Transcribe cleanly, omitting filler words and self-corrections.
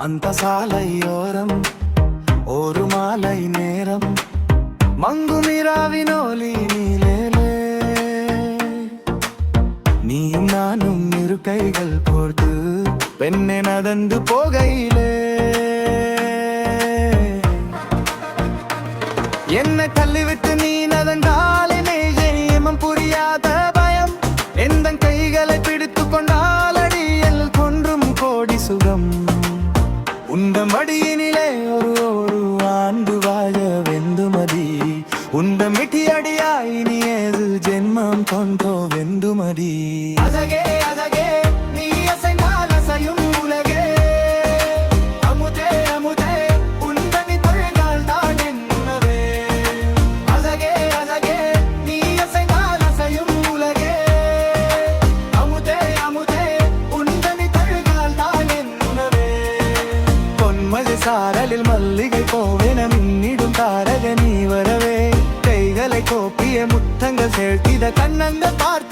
அந்த சாலையோரம் ஒரு மாலை நேரம் மங்குமிராவினோலி நீலேலே நீயும் நானும் இரு கைகள் போட்டு பெண்ணை நடந்து போகையிலே என்னை தள்ளிவிட்டு நீ நடந்தாலே நியமம் புரியாத பயம் எந்த கைகளை பிடித்து கொண்டாலடி எல் கொன்றும் கோடி சுகம் உந்த மடியினிலே ஒரு ஆண்டு வாழ வெந்துமதி உந்த மிட்டி அடியாய் நீ ஏது ஜென்மம் கொண்டோ வெந்துமதி அழகே அழகே நீ அசைந்தால் அசையும் உலகே அமுதே அமுதே உந்தனி தொழுகால் தான் என்னவே அழகே அழகே நீ அசைந்தால் அசையும் உலகே அமுதே அமுதே உந்தனி தொழுகால் தான் என்னவே பொன்மழை சாரலில் மல்லிகை போவென மின்னிடும் தாரக நீ வரவே கைகளை கோப்பிய முத்தங்கள் சேர்த்திட கண்ணங்க பார்த்து